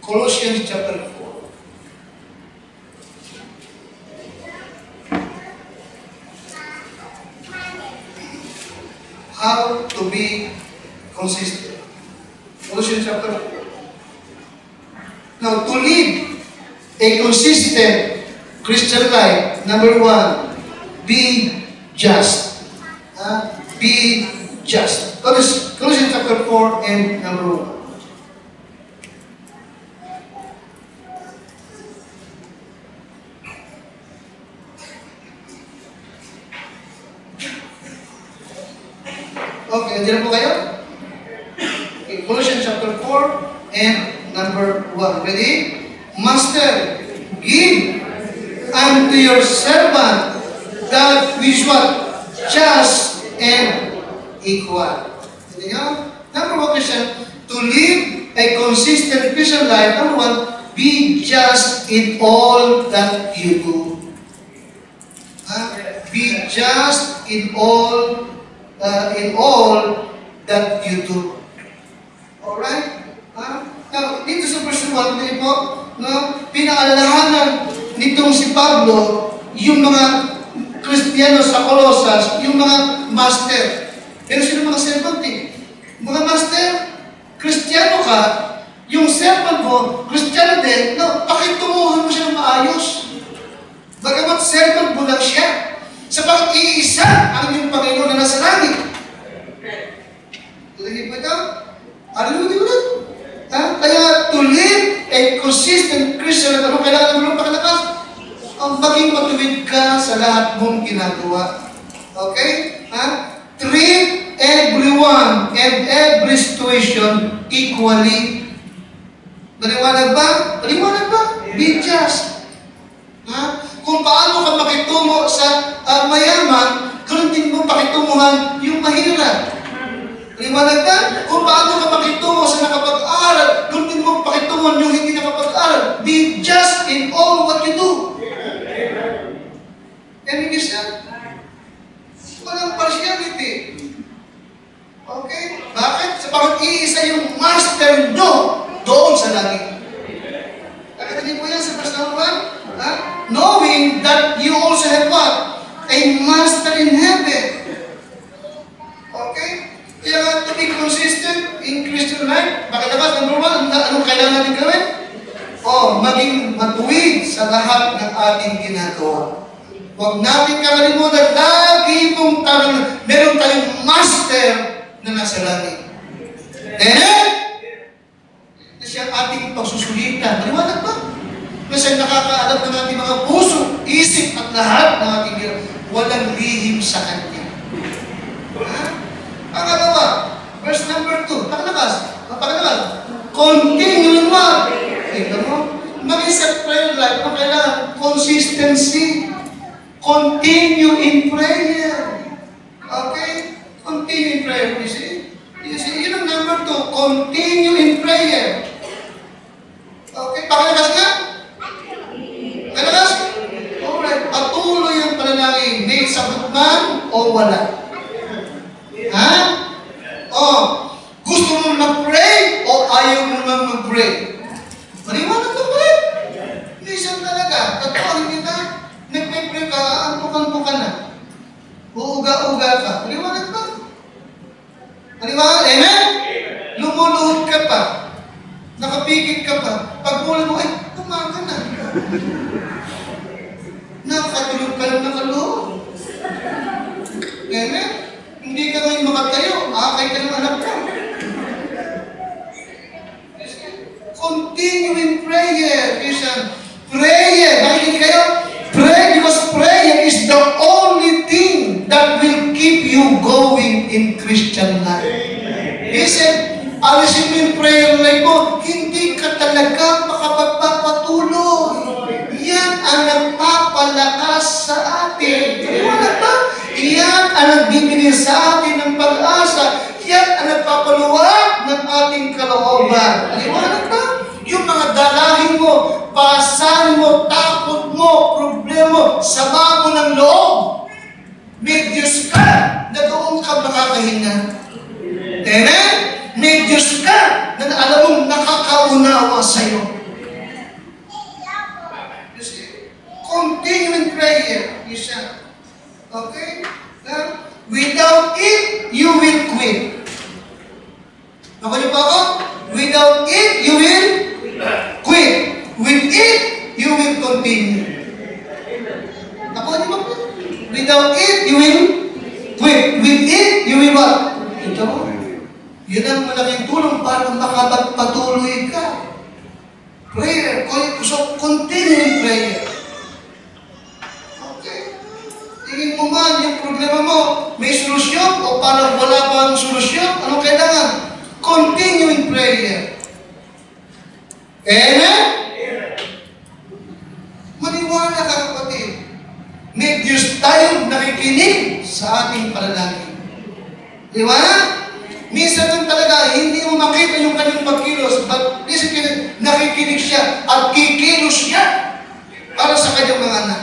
Colossians chapter 4. How to be consistent. Colossians chapter 4. Now, to live a consistent Christian life, number one, be just. Be just. Colossians chapter 4 and number 1. Okay, nandiyan po kayo? Okay, Colossians chapter 4 and number 1. Ready? Master, give unto your servant that which what? Just and equal. Ready nga? Number 1 Christian, to live a consistent Christian life, number 1, be just in all that you do. Be just in all that you do. Alright? Now, dito sa verse 1, dito po, pinaalalahanan nitong si Pablo, yung mga Kristiyano sa Colosas, yung mga master. Pero sino mga servant eh? Mga master, Kristiyano ka, yung servant mo, Kristiyano din, pakitungo servant mo lang siya. Sapagat iisa ang iyong Panginoon na nasa langit. Tuloy po ito? Hallelujah. Kaya to live a consistent Christian, ano kailangan mo pakalakas? Ang maging matuwid ka sa lahat mong ginagawa. Okay? Treat everyone and every situation equally. Maliwanag ba? Maliwanag ba? Be just. Kung paano ka makitungo sa mayaman, ganoon din mo pakitunguhan yung mahirap. Maliwanag ba? Kung paano ka makitungo sa nakapag-aral, ganoon din mo pakitunguhan yung hindi nakapag-aral. Be just in all what you do. Yan yung isa. Walang partiality. Okay? Bakit? Sapagat iisa yung master nyo doon sa langit. Nakita niyo po yan sa verse number 1? Knowing that you also have what? A master in heaven. Okay? Kaya nga to be consistent in Christian life, bakit naman, number 1, anong kailangan natin gawin? Maging matuwid sa lahat ng ating ginagawa. Huwag natin kakalimutan, lagi mong meron tayong master na nasa langit. Na siya ating pagsusulitan. Maliwanag ba? Na siya nakakaalam ng ating mga puso, isip at lahat ng ating ginagawa. Walang lihim sa Kanya. Pangalawa, verse number 2. Pakalakas. Continue in what? Tingnan mo. Maging sa prayer life, kailangan consistency. Continue in prayer. Okay? Continue in prayer. You see? Yun ang number 2. Continue in prayer. Okay? Pakalakas nga? Pakalakas? Alright. Patuloy ang panalangin. May sagot man o wala. Gusto mo mag-pray o ayaw mo naman mag-pray? Maliwanag ka pa rin. Minsan talaga, tatuahin kita, nagpipray ka, antukan-tukan ka na. Uuga-uga ka. Maliwanag ba? Maliwanag? Amen? Lumuluhod ka pa. Nakapikit ka pa. Pag-mula mo, tumaga na. Nakatulog ka lang nakaluhod. Amen? Hindi ka ngayon makatayo, akay ka ng anak ka. Continue in prayer. Prayer. Nakikinig kayo? Pray because prayer is the only thing that will keep you going in Christian life. Listen, alisin mo yung prayer life mo, hindi ka talaga makapagpapatuloy. Yan ang nagpapalakas sa atin. Wala ba? Yan ang nagbibigay sa atin ng pag-asa. Yan ang nagpapaluwag ng ating kalooban. Aliwanag ba? Yung mga dalahin mo, pasahan mo, takot mo, problema mo, sama mo ng loob. May Diyos ka na doon ka makakahinga. Amen? May Diyos ka na alam mong nakakaunawa sa'yo. Continue in prayer. Okay? Without it, you will quit. Nakuha pa ako? Without it, you will quit. With it, you will continue. Nakuha niyo ba? Without it, you will quit. With it, you will what? Ito mo. Yun ang malaking tulong para makapagpatuloy ka. Prayer. So, continue in prayer. Tingin mo man yung problema mo, may solusyon o parang wala pang solusyon, anong kailangan? Continue in prayer. Amen? Maniwala ka kapatid. May Diyos tayong nakikinig sa ating panalangin. Di ba? Minsan lang talaga, hindi mo makita yung kanyang pagkilos, but listen, nakikinig siya at kikilos siya para sa kanyang mga anak.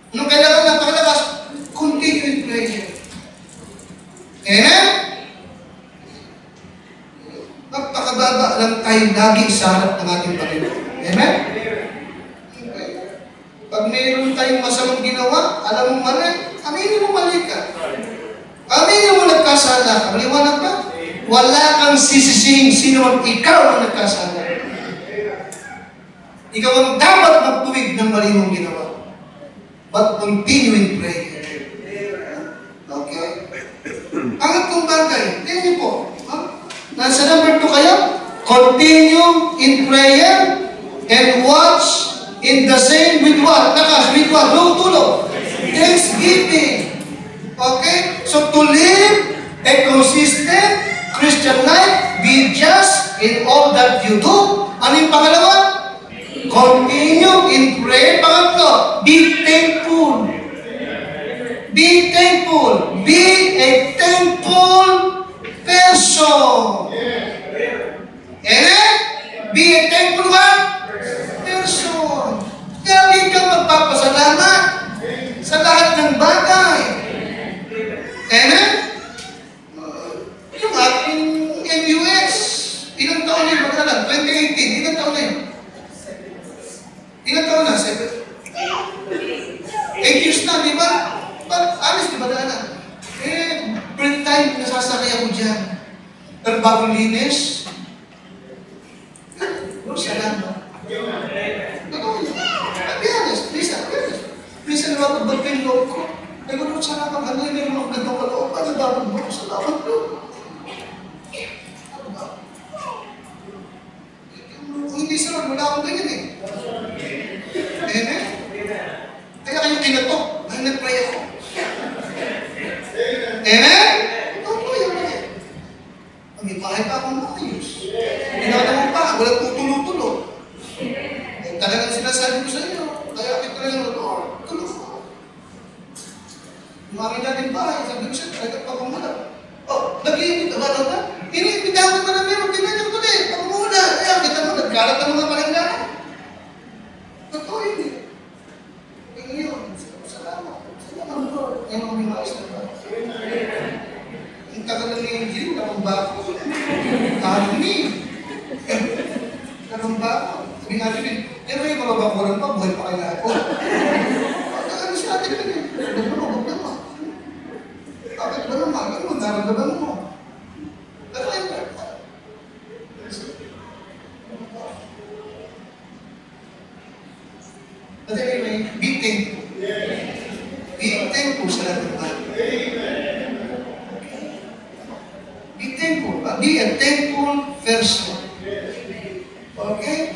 Nung kailangan ng pakalakas, continue in prayer. Amen? Magpakababa lang tayo lagi sa harap ng ating Panginoon. Amen? Okay. Pag mayroon tayong masamang ginawa, alam mo mali, aminin mo mali ka. Aminin mo nagkasala ka. Maliwanag ba? Wala kang sisisihin sino ang ikaw ang nagkasala. Ikaw ang dapat magtuwid ng mali mong ginawa. but continue in prayer. Okay? Pangatlong bagay, tingnan niyo po. Nasa number 2 kayo? Continue in prayer and watch in the same with what? With what? Tulog. Thanksgiving. Okay? So to live a consistent Christian life, be just in all that you do. Ano yung pangalawa? Continue in prayer. Pangatlo, be thankful. Be thankful. Be a thankful person. Amen? Be a thankful what? Person. Lagi kang magpapasalamat sa lahat ng bagay. Amen? Yung ating MUS, ilang taon na yun? Magkala, 2018, ilang taon na yun? Ilang taon na? 8 years na, di ba? But honest, di ba daanan? Every time nasasakay ako dyan, pero bagong linis, salamat. Be honest, please, please, nababagbag ko yung loob ko. Nagulot sa nakang ano, meron akong gandang kaloob. Ano dapat mo? Salamat ko. Hindi sarap, wala akong ganyan eh. Amen? Kaya kayo kinatok, dahil nag-pray ako. Amen? Oo, yan ba eh. Mag-ipahay pa akong maayos. Ginagawa pa, walang tutulo-tulo. Talagang sinasabi ko sa inyo, kaya kita lang ng Lord, tulog ko. Yung aking dating bahay, sabi ko siya, talagang pagmumula. Oh, nag-iimit, ba na? Iniimbitahan ko na namin, magtinan yung tuloy, pagmumula. Kaya kita mo, nagkalat ang mga palangganan. Totoo yun eh. Yung yun, salamat. Salamat Lord. Yan ang minayos na ba? Ang tagal lang ni Angel, nakamba ako. Kami. Nakamba ako. Sabi nga rin, yan may mababakuran pa, buhay pa kayo lahat ko. Ano siya atin yun eh? Huwag naman. Bakit ba naman? Ano mo? Naramdaman mo? Ano kayo ba? But anyway, be thankful. Be thankful sa lahat ng bagay. Be thankful. Be a thankful person. Okay?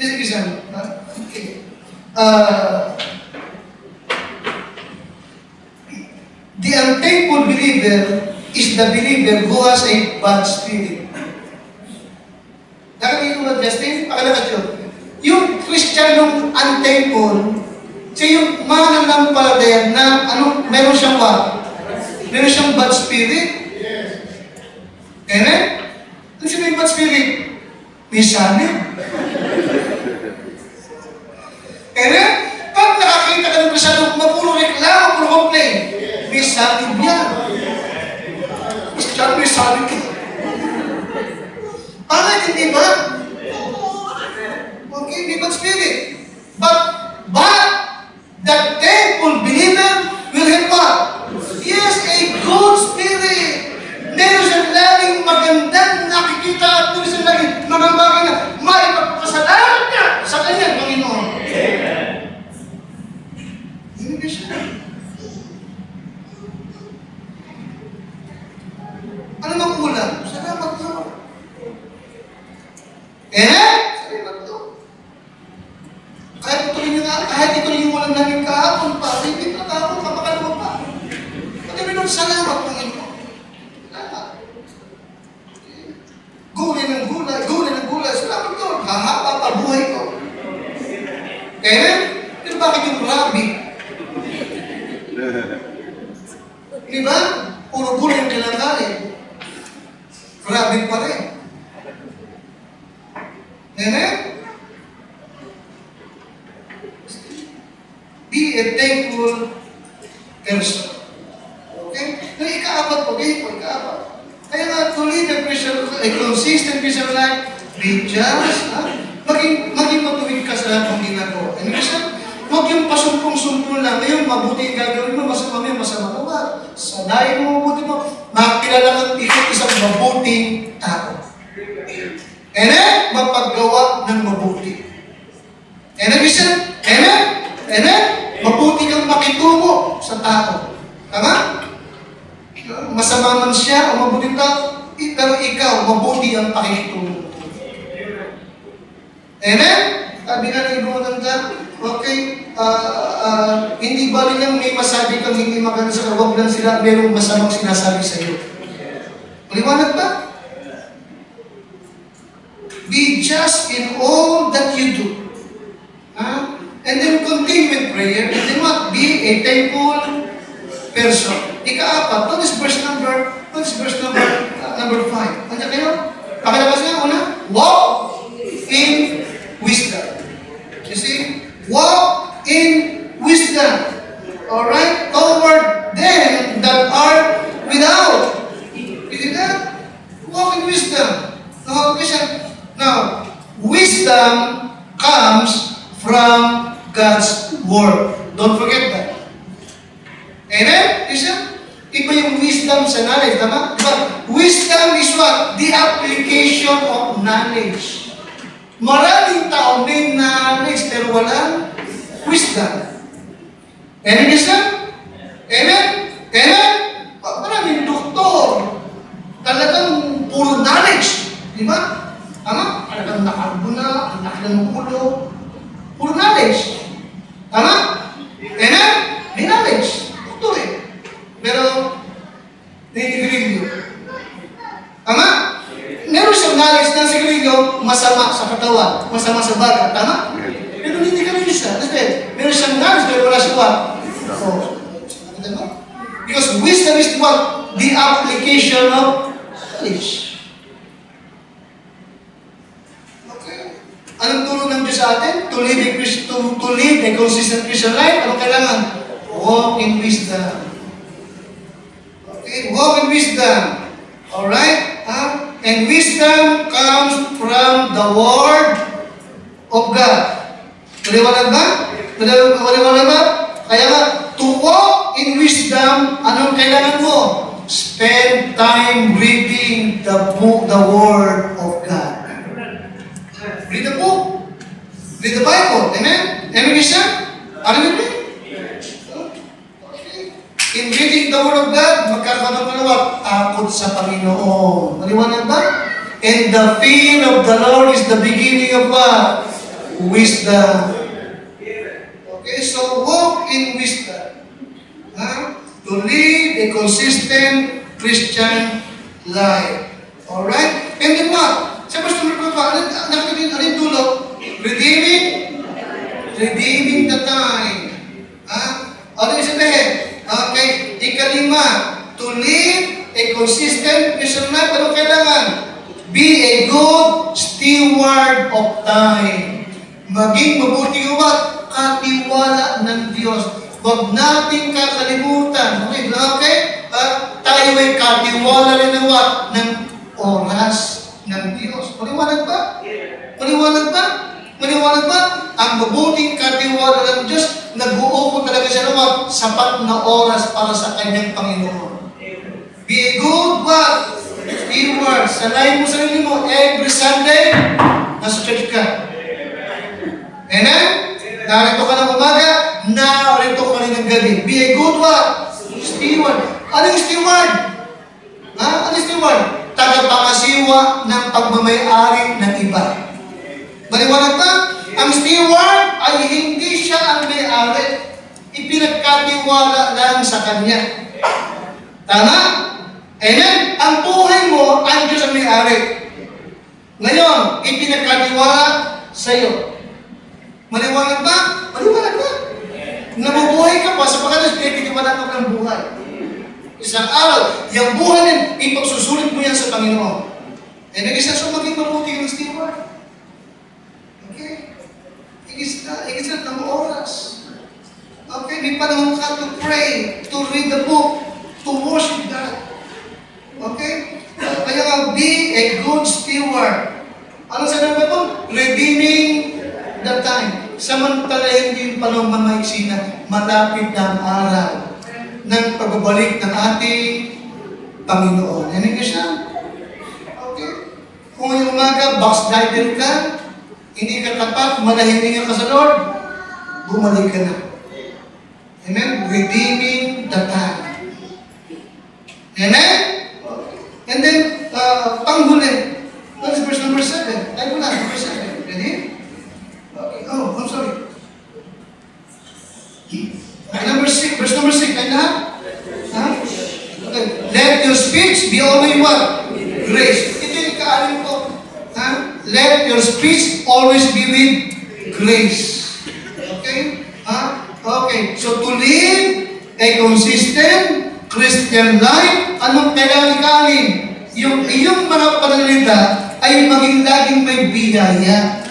This is okay. The unthankful believer is the believer who has a bad spirit. Nakakita mo ba, Justin? Pakalakat yun. Yung Kristiyanong unthankful, siya yung mananampalataya na meron siyang what? Meron siyang bad spirit. Amen? Ano siya may bad spirit? May sanib. Amen? Pag nakakita ka ng Kristiyanong mapuro reklamo, puro complain, may sanib yan. Kristiyan, may sanib yan. Bakit hindi ba? Okay, may bad spirit. But the thankful believer will have what? Yes, a good spirit. Meron siyang laging magandang nakikita at meron siyang laging magandang na may pagpasalamat niya sa kanyang Panginoon. Hindi siya. Ano mang ulam? Salamat Lord. Salamat Lord. Kahit ito rin yung walang namin kahapon pa, hindi pa kahapon, kapakaluwa pa. Pagkabi Lord, salamat Panginoon. Salamat. Gulay ng gulay. Salamat Lord. Hahaba pa buhay ko. Amen? Pero bakit yung rabi? Di ba? Puro gulay ang kinakain. Rabi pa rin. Amen? Be a thankful person. Okay? Na ikaapat po, ikaapat. Kaya nga, to live a consistent Christian life, be just, maging matuwid ka sa lahat ng ginagawa. And Christian, huwag yung pasumpong-sumpong lang. Ngayon, mabuti yung gagawin mo, masama mo. Sanayin mo mabuti mo. Makilala kang isang mabuting tao. Amen? Mapaggawa ng mabuti. ang pakikitungo. Amen? Sabi nga ng ibang maganda, okay, hindi ba rin may masabi kang hindi maganda sa kawag lang sila, merong masamang sinasabi sa iyo. Maliwanag ba? Be just in all that you do. And then continue with prayer, and then what? Be a thankful person. Ika-apat, what is verse number 5? Ano kayo? Pakilabas nga una, walk in wisdom. You see? Walk in wisdom. Alright? Toward them that are without. You see that? Walk in wisdom. Now, wisdom comes from God's Word. Don't forget that. Amen? Isa? Iba yung wisdom sa knowledge, tama? Diba? Wisdom is what? The application of knowledge. Maraming tao may knowledge pero walang wisdom. Amen, isa? Amen? Amen? Maraming doktor. Talagang puro knowledge. Diba? Tama? Talagang nakarbo na, ang laki ng ulo. Puro knowledge. Tama? Amen? May knowledge. Doktor eh. Pero, ninigiligyo. Tama? Meron siyang knowledge na sigarilyo, masama sa katawan, masama sa baga. Tama? Pero hindi ka rin siya. Meron siyang knowledge, pero wala siya what? Because wisdom is what? The application of knowledge. Anong turo ng Diyos sa atin? To live a consistent Christian life. Anong kailangan? Walk in wisdom. Okay? Walk in wisdom. Alright? And wisdom comes from the Word of God. Maliwanag ba? Maliwanag ba? Kaya nga, to walk in wisdom, anong kailangan mo? Spend time reading the book, the Word of God. Read the book. Read the Bible. Amen? Amen, Christian? Are you with me? Okay. In reading the Word of God, magkakaroon ka ng what? Takot sa Panginoon. Maliwanag ba? And the fear of the Lord is the beginning of what? Wisdom. Okay, so walk in wisdom. To live a consistent Christian life. Alright? And then what? Sa verse number 5, alin dulo? Redeeming the time. Ano yung sabihin? Okay, ikalima, to live a consistent Christian life, ano kailangan? Be a good steward of time. Maging mabuti uwat, katiwala ng Diyos. Huwag natin kakalimutan. Okay? Tayo ay katiwala rin ng what? Ng oras ng Diyos. Maliwanag ba? Maliwanag ba? Maliwanag ba? Ang mabuting katiwala ng Diyos, nag-uupo talaga siya naman sapat na oras para sa kanyang Panginoon. Be a good what? Steward. Sanayin mo sarili mo every Sunday, nasa church ka. Amen? Narito ka ng umaga, narito ka rin ng gabi. Be a good what? Steward. Ano yung steward? Ano yung steward? Tagapangasiwa ng pagmamayari ng iba. Maliwanag ba? Ang steward ay hindi siya ang may-ari. Ipinagkatiwala lang sa kanya. Tama? Amen? Ang buhay mo, ang Diyos ang may-ari. Ngayon, ipinagkatiwala sa iyo. Maliwanag ba? Maliwanag ba? Nabubuhay ka pa sa pagkakas, pinagkitiwala ka ng buhay. Isang araw, yung buhay din, ipagsusulit mo yan sa Panginoon. Eh, nag-isa siya maging mabuti ng steward. Okay? Higit ng oras. Okay? May panahon ka to pray, to read the book, to worship God. Okay? Kaya nga, be a good steward. Ano sa naman po? Redeeming the time. Samantalahin din yung panahon mamaiksi na malapit na ang araw ng pagbabalik ng ating Panginoon. Yan ka siya. Okay? Kung yung umaga, backslider ka, hindi ka tapat, malahiningan ka sa Lord, bumalik ka na. Amen? Redeeming the time. Amen? And then, panghuli, What is verse number 7? Tayo na, number 7. Ready? Okay. Oh, I'm sorry. Okay, number 6. Verse number 6. Tayo na? Ha? Okay. Let your speech be always what? Grace. Ito yung kaalim ko. Ha? Let your speech always be with grace. Okay? Ha? Okay. So to live a consistent Christian life, anong kailangan ikanin? Yung iyong mga pananalita ay maging laging may biyaya.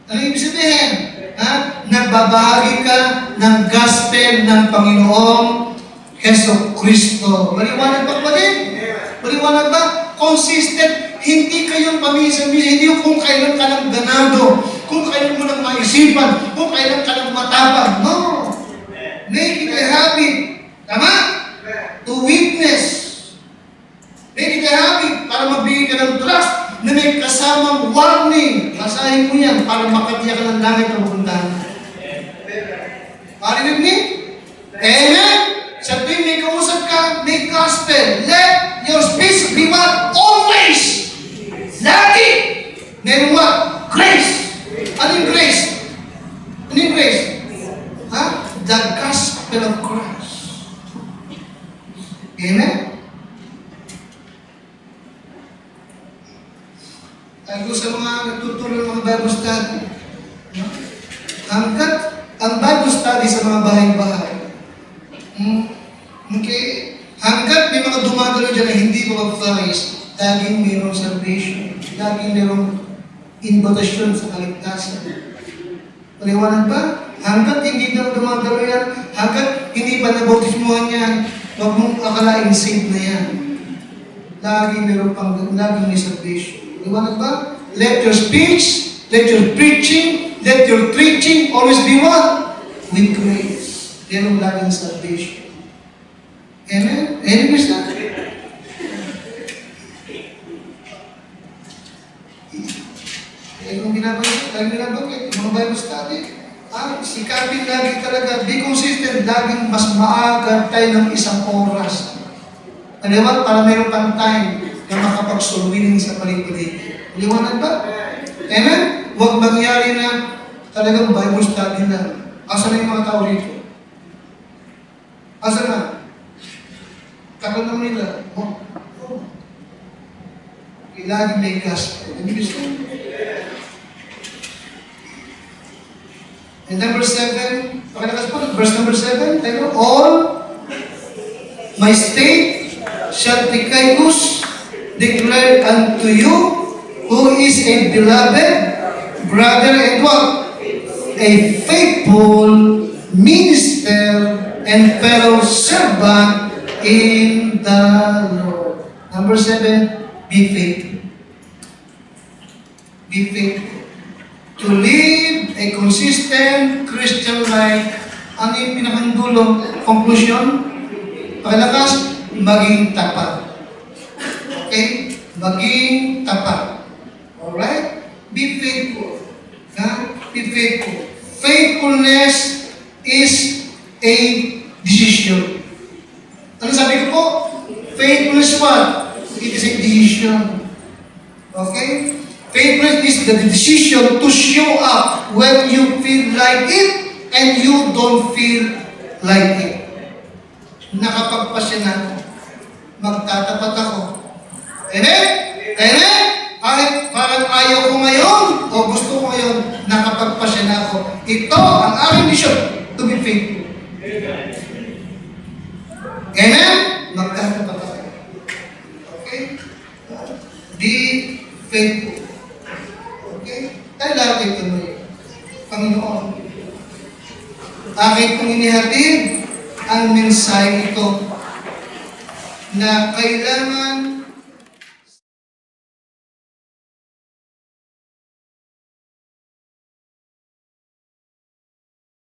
Ano ibig sabihin? Ha? Nagbabahagi ka ng gospel ng Panginoong Heso Kristo. Maliwanag ba pa din? Maliwanag ba? Consistent. Hindi kayong pamisa-misa. Hindi yung kung kailan ka lang ganado, kung kailan mo lang maisipan, kung kailan ka lang matapang. No. Make it a habit. Tama? To witness. Make it a habit para magbigay ka ng trust na may kasamang warning. Basahin mo yan para makatiya ka ng langit na pupuntahan. Parinig ni? Amen? Sa tuwing may kausap ka, may gospel. Let your speech be what? Always! Lagi! Meron what? Grace! Ano yung grace? Ano yung grace? Ha? The gospel of Christ. Amen? Tago sa mga nagtuturo ng mga Bible study. No? Hanggat ang Bible study sa mga bahay-bahay, okay, hanggat may mga dumadalo dyan na hindi mabaptize, laging mayroong salvation, laging mayroong invitation sa kaligtasan. Paliwanag ba? Hanggat hindi na dumadalo yan, hanggat hindi pa nabautismuhan yan, huwag mong akalaing saved na yan. Laging may salvation. Paliwanag ba? Let your speech, let your preaching, let your preaching always be what? With grace. Yan ang laging salvation. Amen? Amen, Krista? Kung binabanggit, mga Bible study, sikapin lagi talaga, be consistent, laging mas maaga tayo ng isang oras. Aliwan, para mayroon pang time na makapagsulwiling sa paligid. Liwanag ba? Amen? Huwag mangyari na talagang Bible study na. Asa na yung mga tao rito? Asa na? Takot naman nila. Kailangan may gospel. Ano gusto? And number 7, pakilakas po, verse number 7, tayo, all my state shall Tychicus declare unto you, who is a beloved brother and what? A faithful minister and fellow servant in the Lord. Number 7, be faithful. Be faithful. To live a consistent Christian life, ano yung pinakandulong conclusion? Pakilakas, maging tapat. Okay? Maging tapat. Alright? Be faithful. Be faithful. Faithfulness is a decision. Ano sabi ko po? Faithfulness what? It is a decision. Okay? Faithfulness is the decision to show up when you feel like it and you don't feel like it. Nakapagpasya na ako. Magtatapat ako. Amen? Amen? Kahit parang ayaw ko ngayon o gusto ko ngayon, nakapagpasya na ako. Ito ang aking mission, to be faithful. Amen? Magtatapat ako. Okay? Be faithful. Okay? Tayo lahat ay tuloy. Panginoon, aking kong inihatid ang mensahe ito na kailangan